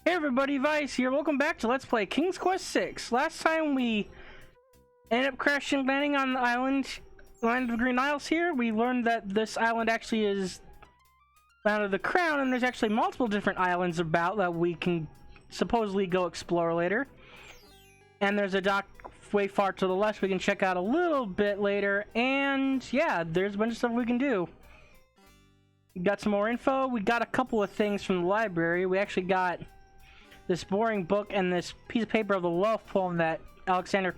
Hey everybody, Vice here. Welcome back to Let's Play King's Quest VI. Last time we ended up crashing landing on the land of the Green Isles here. We learned that this island actually is Land of the Crown, and there's actually multiple different islands about that we can supposedly go explore later. And there's a dock way far to the left we can check out a little bit later, and yeah, there's a bunch of stuff we can do. We got some more info. We got a couple of things from the library. We actually got this boring book and this piece of paper of the love poem that Alexander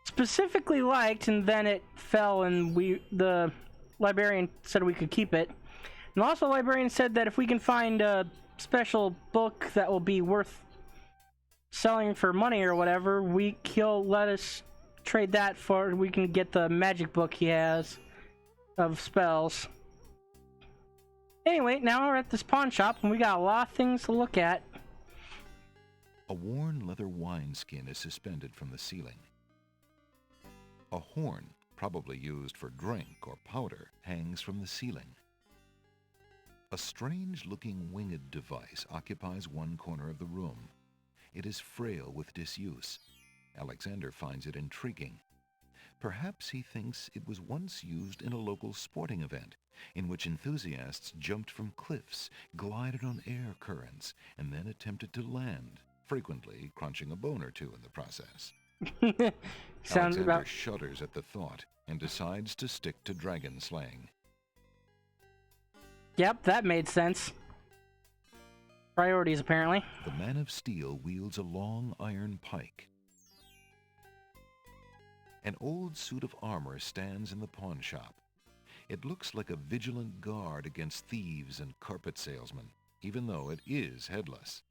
specifically liked, and then it fell, and the librarian said we could keep it. And also the librarian said that if we can find a special book that will be worth selling for money or whatever, he'll let us trade that for, we can get the magic book he has of spells. Anyway, now we're at this pawn shop and we got a lot of things to look at. A worn leather wineskin is suspended from the ceiling. A horn, probably used for drink or powder, hangs from the ceiling. A strange-looking winged device occupies one corner of the room. It is frail with disuse. Alexander finds it intriguing. Perhaps he thinks it was once used in a local sporting event, in which enthusiasts jumped from cliffs, glided on air currents, and then attempted to land, frequently crunching a bone or two in the process. Sounds Alexander about... shudders at the thought and decides to stick to dragon slaying. Yep, that made sense. Priorities, apparently. The man of steel wields a long iron pike. An old suit of armor stands in the pawn shop. It looks like a vigilant guard against thieves and carpet salesmen, even though it is headless.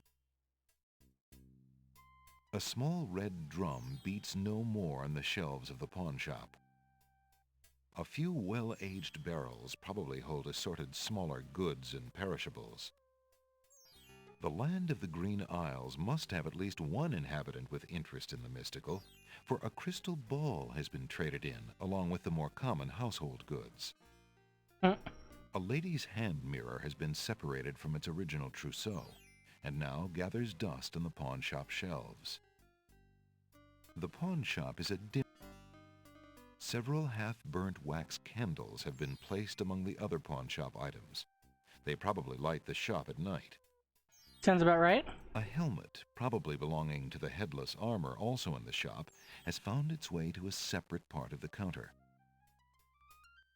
A small red drum beats no more on the shelves of the pawn shop. A few well-aged barrels probably hold assorted smaller goods and perishables. The land of the Green Isles must have at least one inhabitant with interest in the mystical, for a crystal ball has been traded in, along with the more common household goods. A lady's hand mirror has been separated from its original trousseau, and now gathers dust on the pawn shop shelves. The pawn shop is a dim. Several half-burnt wax candles have been placed among the other pawn shop items. They probably light the shop at night. Sounds about right. A helmet, probably belonging to the headless armor also in the shop, has found its way to a separate part of the counter.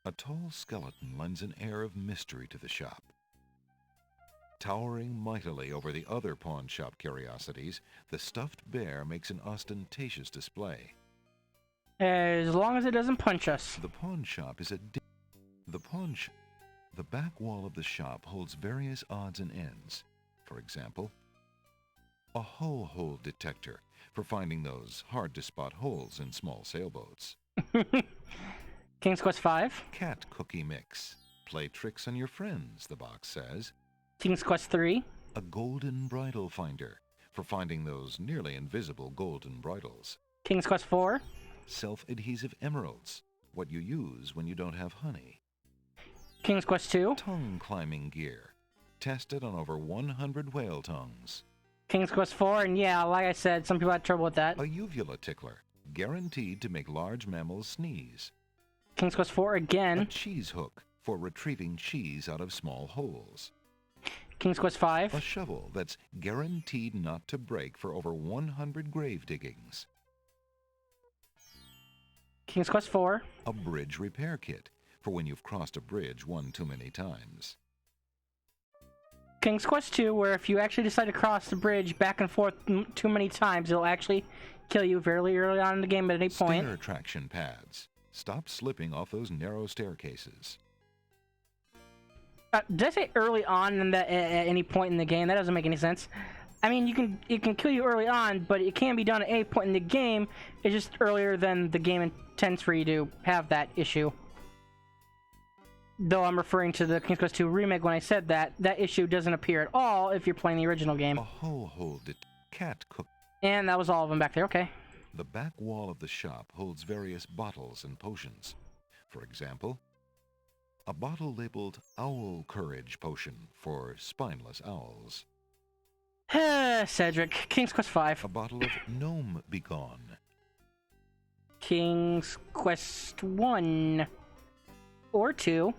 A tall skeleton lends an air of mystery to the shop. Towering mightily over the other pawn shop curiosities, the stuffed bear makes an ostentatious display. As long as it doesn't punch us. The pawn shop is the back wall of the shop holds various odds and ends. For example, a hull hole detector for finding those hard-to-spot holes in small sailboats. King's Quest V. Cat cookie mix. Play tricks on your friends, the box says. King's Quest III. A golden bridle finder for finding those nearly invisible golden bridles. King's Quest IV. Self-adhesive emeralds. What you use when you don't have honey. King's Quest II. Tongue climbing gear. Tested on over 100 whale tongues. King's Quest IV, and yeah, like I said, some people had trouble with that. A uvula tickler, guaranteed to make large mammals sneeze. King's Quest IV again. A cheese hook for retrieving cheese out of small holes. King's Quest V. A shovel that's guaranteed not to break for over 100 grave diggings. King's Quest IV. A bridge repair kit for when you've crossed a bridge one too many times. King's Quest II, where if you actually decide to cross the bridge back and forth too many times, it'll actually kill you very early on in the game at any point. Stair traction pads. Stop slipping off those narrow staircases. Did I say early on in at any point in the game? That doesn't make any sense. I mean, it can kill you early on, but it can be done at any point in the game. It's just earlier than the game intends for you to have that issue. Though I'm referring to the King's Quest II remake when I said that issue doesn't appear at all if you're playing the original game. A hull hole cat cook. And that was all of them back there, okay. The back wall of the shop holds various bottles and potions. For example, a bottle labeled Owl Courage Potion for spineless owls. Cedric. King's Quest 5. A bottle of Gnome Begone. King's Quest 1. Or 2.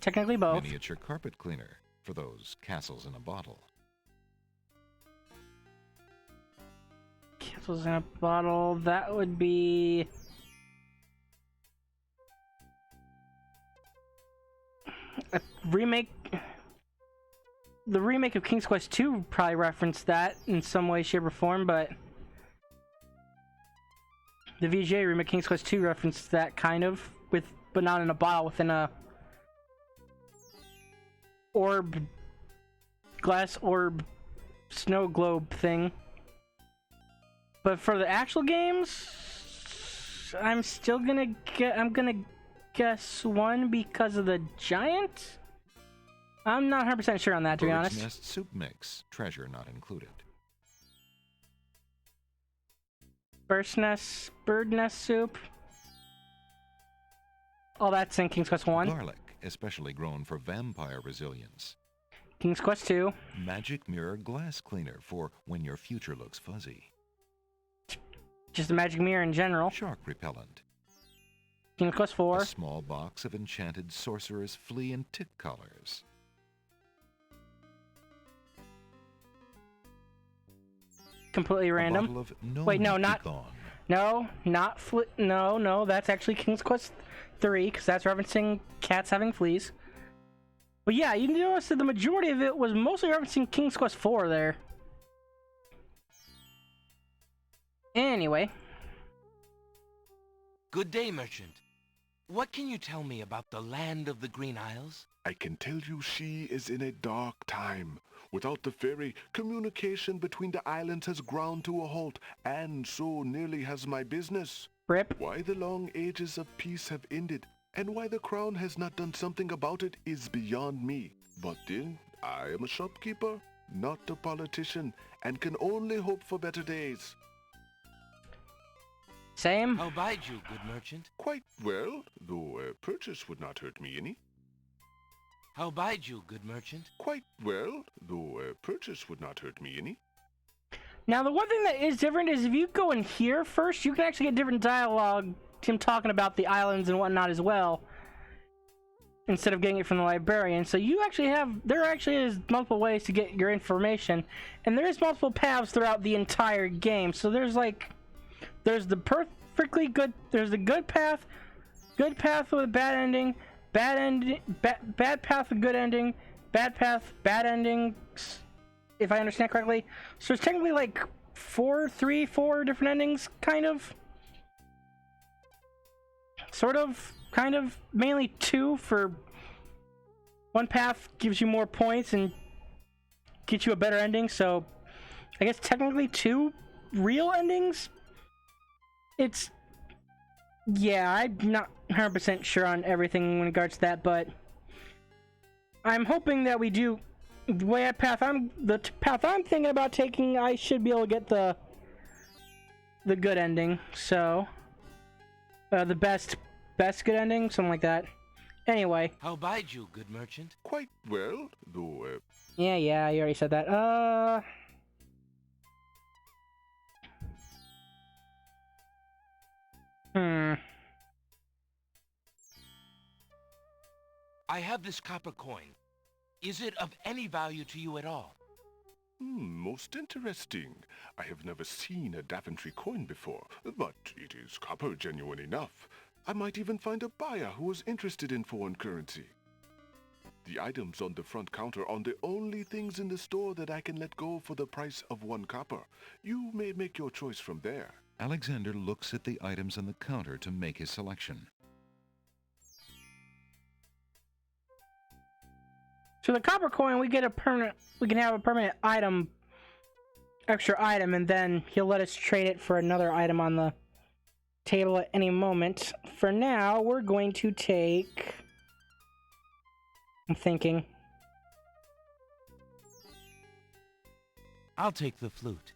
Technically both. Miniature carpet cleaner for those castles in a bottle. Castles in a bottle. That would be... a remake. The remake of King's Quest 2 probably referenced that in some way, shape, or form, but the VGA remake King's Quest 2 referenced that kind of, but not in a bottle, within a glass orb snow globe thing. But for the actual games, I'm gonna guess 1 because of the giant. I'm not 100% sure on that, to be honest. Bird's Nest Soup Mix, treasure not included. Bird nest soup. All that's in King's Quest 1. Garlic, especially grown for vampire resilience. King's Quest 2. Magic Mirror Glass Cleaner for when your future looks fuzzy. Just a magic mirror in general. Shark Repellent. King's Quest 4. A small box of enchanted sorcerer's flea and tick collars. Completely random. A bottle of Gnome Wait, no, Begone. No, that's actually King's Quest 3, because that's referencing cats having fleas. But yeah, you notice that the majority of it was mostly referencing King's Quest 4 there. Anyway. Good day, merchant. What can you tell me about the land of the Green Isles? I can tell you she is in a dark time. Without the ferry, communication between the islands has ground to a halt, and so nearly has my business. Rip. Why the long ages of peace have ended, and why the crown has not done something about it is beyond me. But then, I am a shopkeeper, not a politician, and can only hope for better days. Same. How bide you, good merchant? Quite well, though a purchase would not hurt me any. How bide you, good merchant? Quite well, though a purchase would not hurt me any. Now, the one thing that is different is if you go in here first, you can actually get different dialogue, him talking about the islands and whatnot as well, instead of getting it from the librarian. So you actually there actually is multiple ways to get your information, and there is multiple paths throughout the entire game. So there's the perfectly good, there's the good path with a bad ending, bad path with good ending, bad path, bad ending, if I understand correctly. So it's technically like 4 different endings, kind of. Sort of, kind of, mainly 2 for one path gives you more points and gets you a better ending, so I guess technically 2 real endings. Yeah, I'm not 100% sure on everything in regards to that, but I'm hoping that we do the path I'm thinking about taking. I should be able to get the good ending. So the best good ending, something like that. Anyway. How bide you, good merchant? Quite well, though. Yeah, you already said that. I have this copper coin. Is it of any value to you at all? Most interesting. I have never seen a Daventry coin before, but it is copper genuine enough. I might even find a buyer who is interested in foreign currency. The items on the front counter are the only things in the store that I can let go for the price of 1 copper. You may make your choice from there. Alexander looks at the items on the counter to make his selection. So the copper coin, we can have a permanent item, extra item, and then he'll let us trade it for another item on the table at any moment. For now, we're going to take... I'm thinking. I'll take the flute.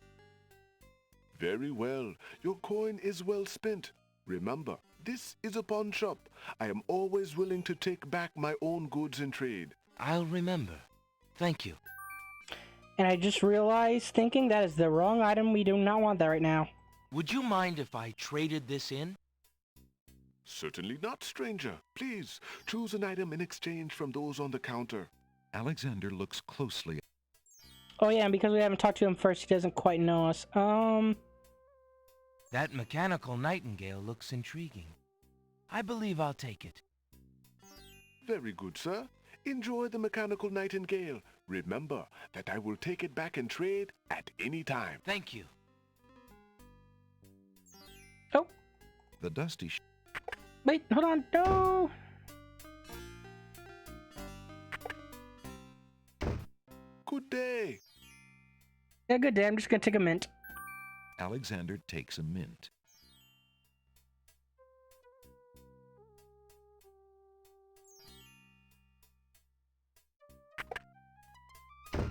Very well. Your coin is well spent. Remember, this is a pawn shop. I am always willing to take back my own goods in trade. I'll remember. Thank you. And I just realized, thinking that is the wrong item. We do not want that right now. Would you mind if I traded this in? Certainly not, stranger. Please, choose an item in exchange from those on the counter. Alexander looks closely. Oh yeah, and because we haven't talked to him first, he doesn't quite know us. That mechanical nightingale looks intriguing. I believe I'll take it. Very good, sir. Enjoy the mechanical nightingale. Remember that I will take it back and trade at any time. Thank you. Oh, The dusty wait, hold on, no! Good day. Yeah, good day, I'm just gonna take a mint. Alexander takes a mint.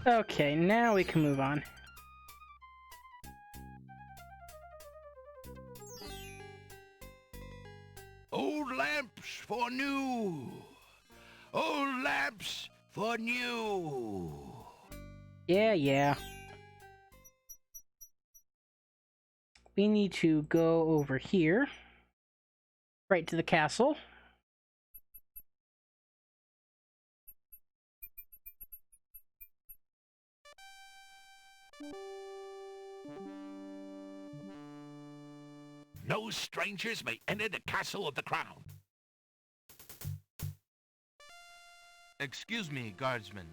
Okay, now we can move on. Old lamps for new. Old lamps for new. Yeah. We need to go over here. Right to the castle. No strangers may enter the castle of the crown. Excuse me, guardsmen.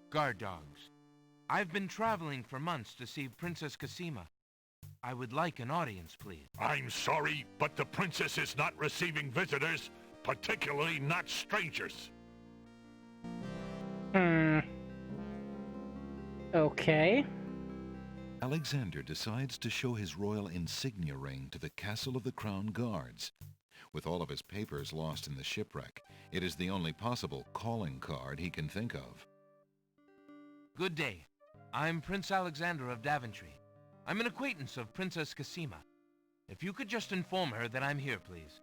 Guard dogs. I've been traveling for months to see Princess Cassima. I would like an audience, please. I'm sorry, but the princess is not receiving visitors, particularly not strangers. Okay. Alexander decides to show his royal insignia ring to the Castle of the Crown Guards. With all of his papers lost in the shipwreck, it is the only possible calling card he can think of. Good day. I'm Prince Alexander of Daventry. I'm an acquaintance of Princess Cassima. If you could just inform her that I'm here, please.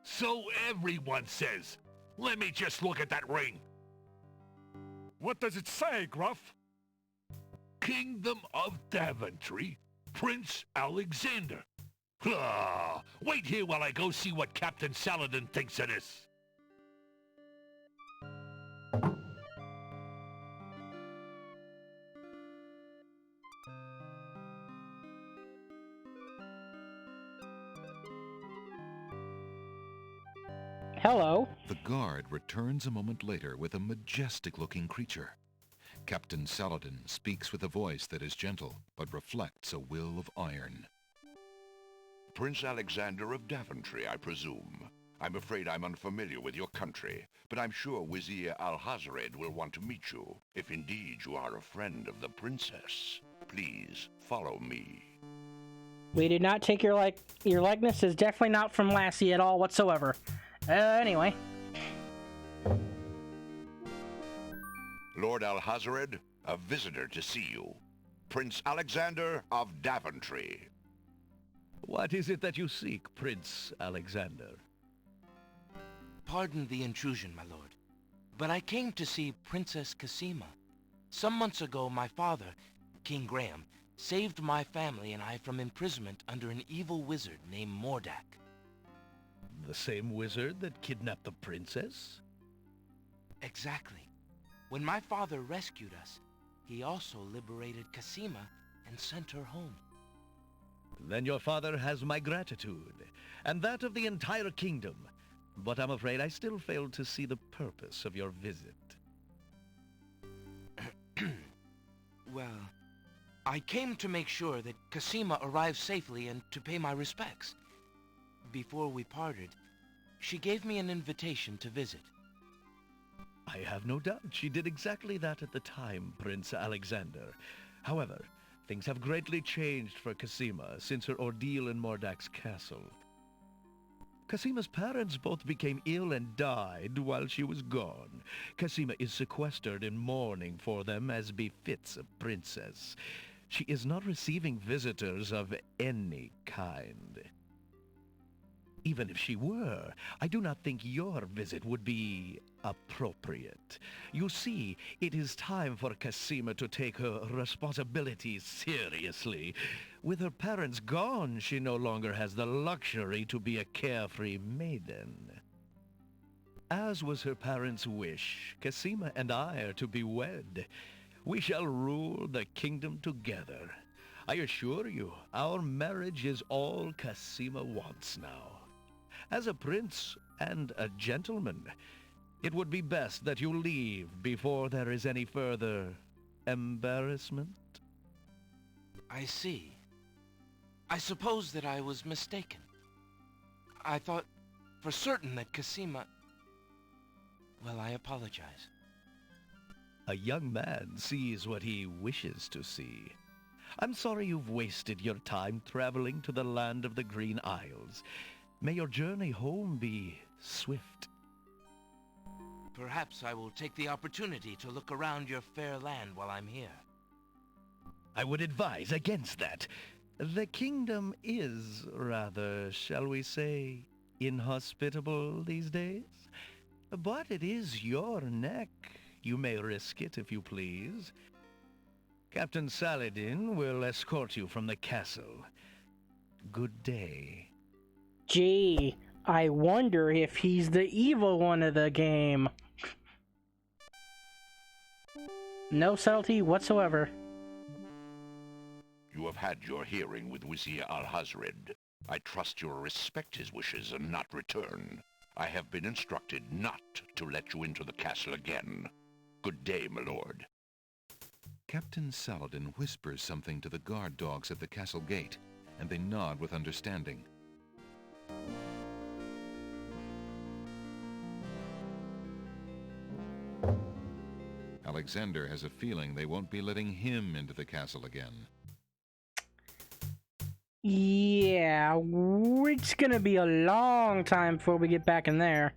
So everyone says. Let me just look at that ring. What does it say, Gruff? Kingdom of Daventry, Prince Alexander. Wait here while I go see what Captain Saladin thinks of this. Hello. The guard returns a moment later with a majestic-looking creature. Captain Saladin speaks with a voice that is gentle, but reflects a will of iron. Prince Alexander of Daventry, I presume. I'm afraid I'm unfamiliar with your country, but I'm sure Wazir Alhazred will want to meet you, if indeed you are a friend of the princess. Please, follow me. We did not take your likeness is definitely not from Lassie at all whatsoever. Anyway. Lord Alhazred, a visitor to see you. Prince Alexander of Daventry. What is it that you seek, Prince Alexander? Pardon the intrusion, my lord, but I came to see Princess Cassima. Some months ago, my father, King Graham, saved my family and I from imprisonment under an evil wizard named Mordak. The same wizard that kidnapped the princess? Exactly. When my father rescued us, he also liberated Cassima and sent her home. Then your father has my gratitude, and that of the entire kingdom. But I'm afraid I still fail to see the purpose of your visit. Well, I came to make sure that Cassima arrived safely and to pay my respects. Before we parted, she gave me an invitation to visit. I have no doubt she did exactly that at the time, Prince Alexander. However, things have greatly changed for Cassima since her ordeal in Mordak's castle. Cassima's parents both became ill and died while she was gone. Cassima is sequestered in mourning for them as befits a princess. She is not receiving visitors of any kind. Even if she were, I do not think your visit would be appropriate. You see, it is time for Cassima to take her responsibilities seriously. With her parents gone, she no longer has the luxury to be a carefree maiden. As was her parents' wish, Cassima and I are to be wed. We shall rule the kingdom together. I assure you, our marriage is all Cassima wants now. As a prince and a gentleman, it would be best that you leave before there is any further embarrassment. I see. I suppose that I was mistaken. I thought for certain that Cassima... Well, I apologize. A young man sees what he wishes to see. I'm sorry you've wasted your time traveling to the land of the Green Isles. May your journey home be swift. Perhaps I will take the opportunity to look around your fair land while I'm here. I would advise against that. The kingdom is rather, shall we say, inhospitable these days. But it is your neck. You may risk it if you please. Captain Saladin will escort you from the castle. Good day. Gee, I wonder if he's the evil one of the game. No subtlety whatsoever. You have had your hearing with Wizir Alhazred. I trust you will respect his wishes and not return. I have been instructed not to let you into the castle again. Good day, my lord. Captain Saladin whispers something to the guard dogs at the castle gate, and they nod with understanding. Alexander has a feeling they won't be letting him into the castle again. Yeah, it's gonna be a long time before we get back in there.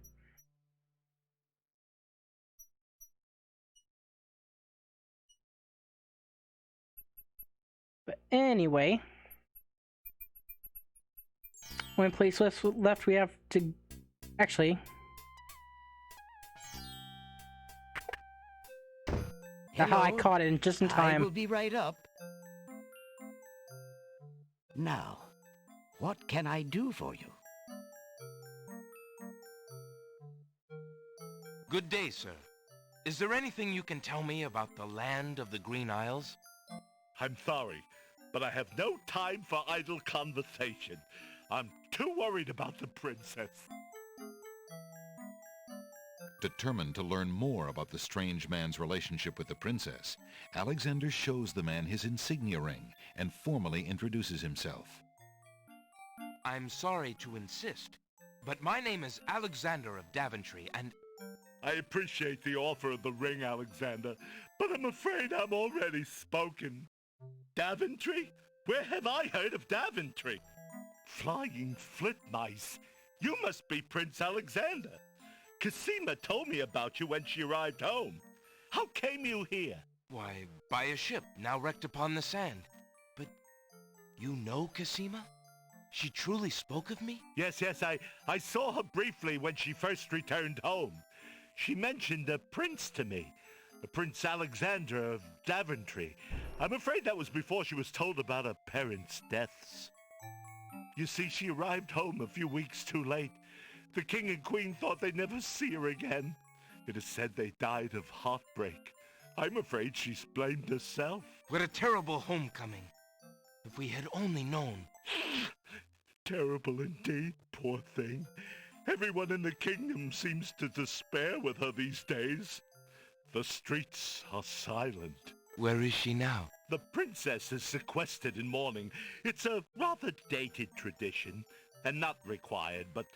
But anyway, one place left we have to... Actually... Aha, I caught it just in time. I will be right up. Now, what can I do for you? Good day, sir. Is there anything you can tell me about the land of the Green Isles? I'm sorry, but I have no time for idle conversation. I'm too worried about the princess. Determined to learn more about the strange man's relationship with the princess, Alexander shows the man his insignia ring and formally introduces himself. I'm sorry to insist, but my name is Alexander of Daventry, and... I appreciate the offer of the ring, Alexander, but I'm afraid I'm already spoken. Daventry? Where have I heard of Daventry? Flying flit mice. You must be Prince Alexander. Cassima told me about you when she arrived home. How came you here? Why, by a ship now wrecked upon the sand. But you know Cassima? She truly spoke of me? Yes, I saw her briefly when she first returned home. She mentioned a prince to me, Prince Alexander of Daventry. I'm afraid that was before she was told about her parents' deaths. You see, she arrived home a few weeks too late. The king and queen thought they'd never see her again. It is said they died of heartbreak. I'm afraid she's blamed herself. What a terrible homecoming. If we had only known. Terrible indeed, poor thing. Everyone in the kingdom seems to despair with her these days. The streets are silent. Where is she now? The princess is sequestered in mourning. It's a rather dated tradition, and not required, but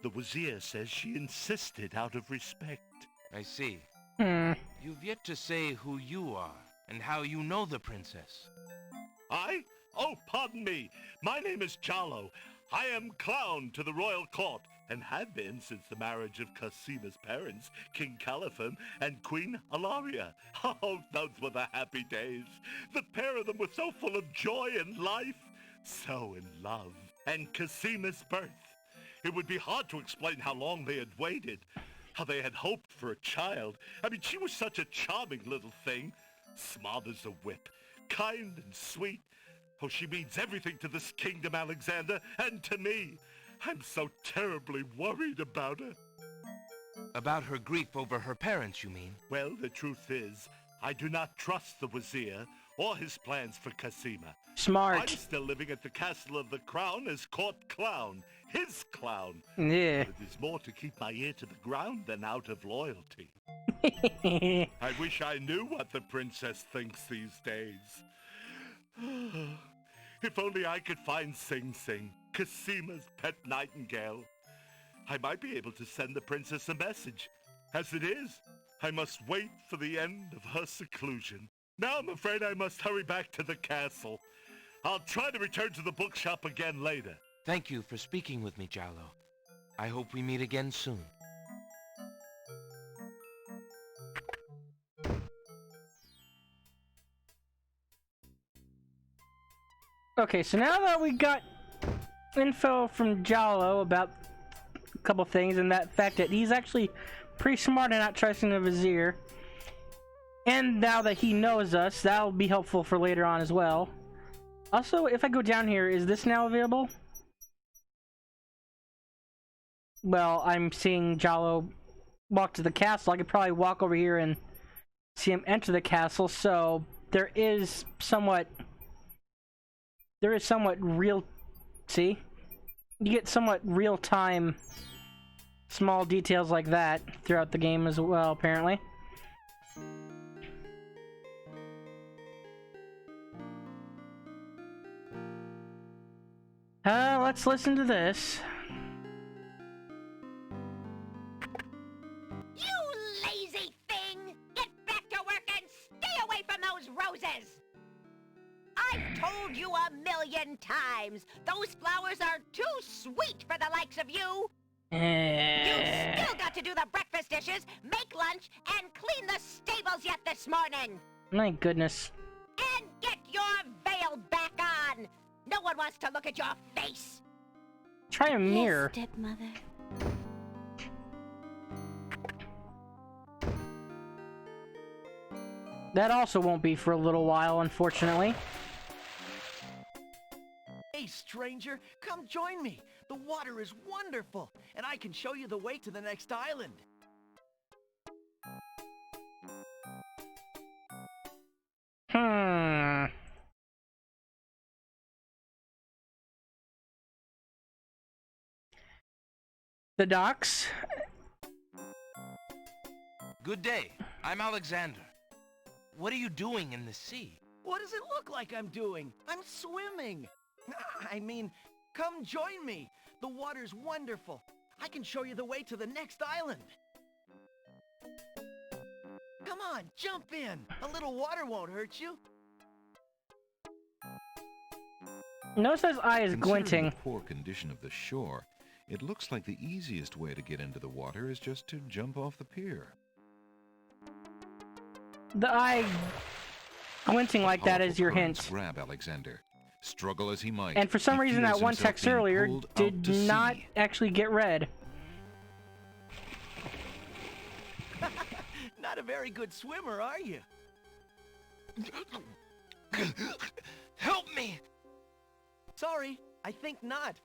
the Wazir says she insisted out of respect. I see. You've yet to say who you are, and how you know the princess. I? Oh, pardon me. My name is Charlo. I am clown to the royal court, and have been since the marriage of Cassima's parents, King Caliphon and Queen Alaria. Oh, those were the happy days. The pair of them were so full of joy and life, so in love. And Cassima's birth. It would be hard to explain how long they had waited, How they had hoped for a child. I mean, she was such a charming little thing. Smart as a whip. Kind and sweet. Oh, she means everything to this kingdom, Alexander, and to me. I'm so terribly worried about her. About her grief over her parents, you mean? Well, the truth is, I do not trust the Wazir or his plans for Cassima. Smart. I'm still living at the Castle of the Crown as court clown. His clown. Yeah. But it is more to keep my ear to the ground than out of loyalty. I wish I knew what the princess thinks these days. If only I could find Sing Sing, Cassima's pet nightingale. I might be able to send the princess a message. As it is, I must wait for the end of her seclusion. Now I'm afraid I must hurry back to the castle. I'll try to return to the bookshop again later. Thank you for speaking with me, Jallo. I hope we meet again soon. Okay, so now that we got info from Jallo about a couple things, and that fact that he's actually pretty smart and not trusting the Vizier, and now that he knows us, that'll be helpful for later on as well. Also, if I go down here, is this now available? Well, I'm seeing Jallo walk to the castle. I could probably walk over here and see him enter the castle, so there is somewhat real, see? You get somewhat real-time small details like that throughout the game as well, apparently. Let's listen to this. You lazy thing! Get back to work and stay away from those roses! I've told you 1,000,000 times, those flowers are too sweet for the likes of you! You still got to do the breakfast dishes, make lunch, and clean the stables yet this morning! My goodness. And get your veil back on! No one wants to look at your face! Try a mirror. Yes, stepmother. That also won't be for a little while, unfortunately. Hey, stranger, come join me. The water is wonderful, and I can show you the way to the next island. The docks. Good day. I'm Alexander. What are you doing in the sea? What does it look like I'm doing? I'm swimming. I mean, come join me. The water's wonderful. I can show you the way to the next island. Come on, jump in. A little water won't hurt you. Notice his eye is Considering glinting. the poor condition of the shore, it looks like the easiest way to get into the water is just to jump off the pier. The eye glinting like that Powerful is your currents hint. grab Alexander. Struggle as he might. And for some he reason, feels that one himself text being earlier pulled out did to not sea. actually get read. Not a very good swimmer, are you? Help me! Sorry, I think not.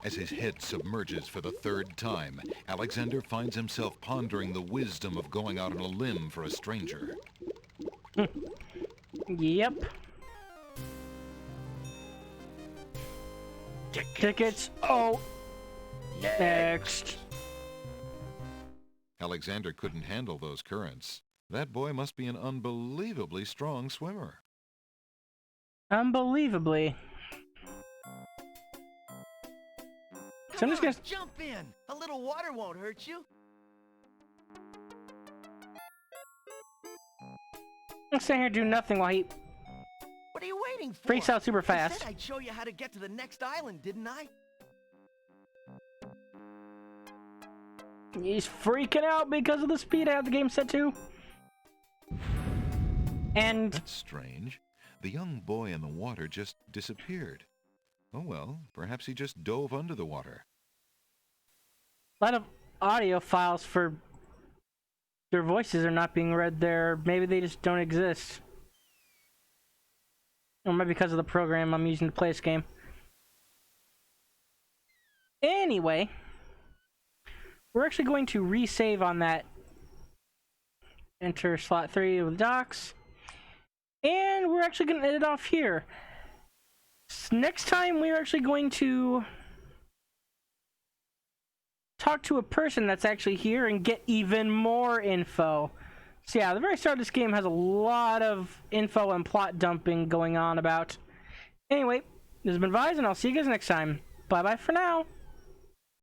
As his head submerges for the third time, Alexander finds himself pondering the wisdom of going out on a limb for a stranger. Yep. Tickets. Oh. Next. Alexander couldn't handle those currents. That boy must be an unbelievably strong swimmer. Unbelievably. So I'm just gonna... Jump in. A little water won't hurt you. I'm sitting here doing nothing while he What are you waiting for? freaks out super I fast. said I'd show you how to get to the next island, didn't I? He's freaking out because of the speed I have the game set to. And That's strange. The young boy in the water just disappeared. Oh well, perhaps he just dove under the water. a lot of audio files for their voices are not being read there. Maybe they just don't exist. Or maybe because of the program I'm using to play this game. Anyway, we're actually going to resave on that. Enter slot 3 with docks. And we're actually going to end it off here. Next time, we're actually going to talk to a person that's actually here and get even more info. So yeah, the very start of this game has a lot of info and plot dumping going on about. Anyway, this has been Vise, and I'll see you guys next time. Bye-bye for now.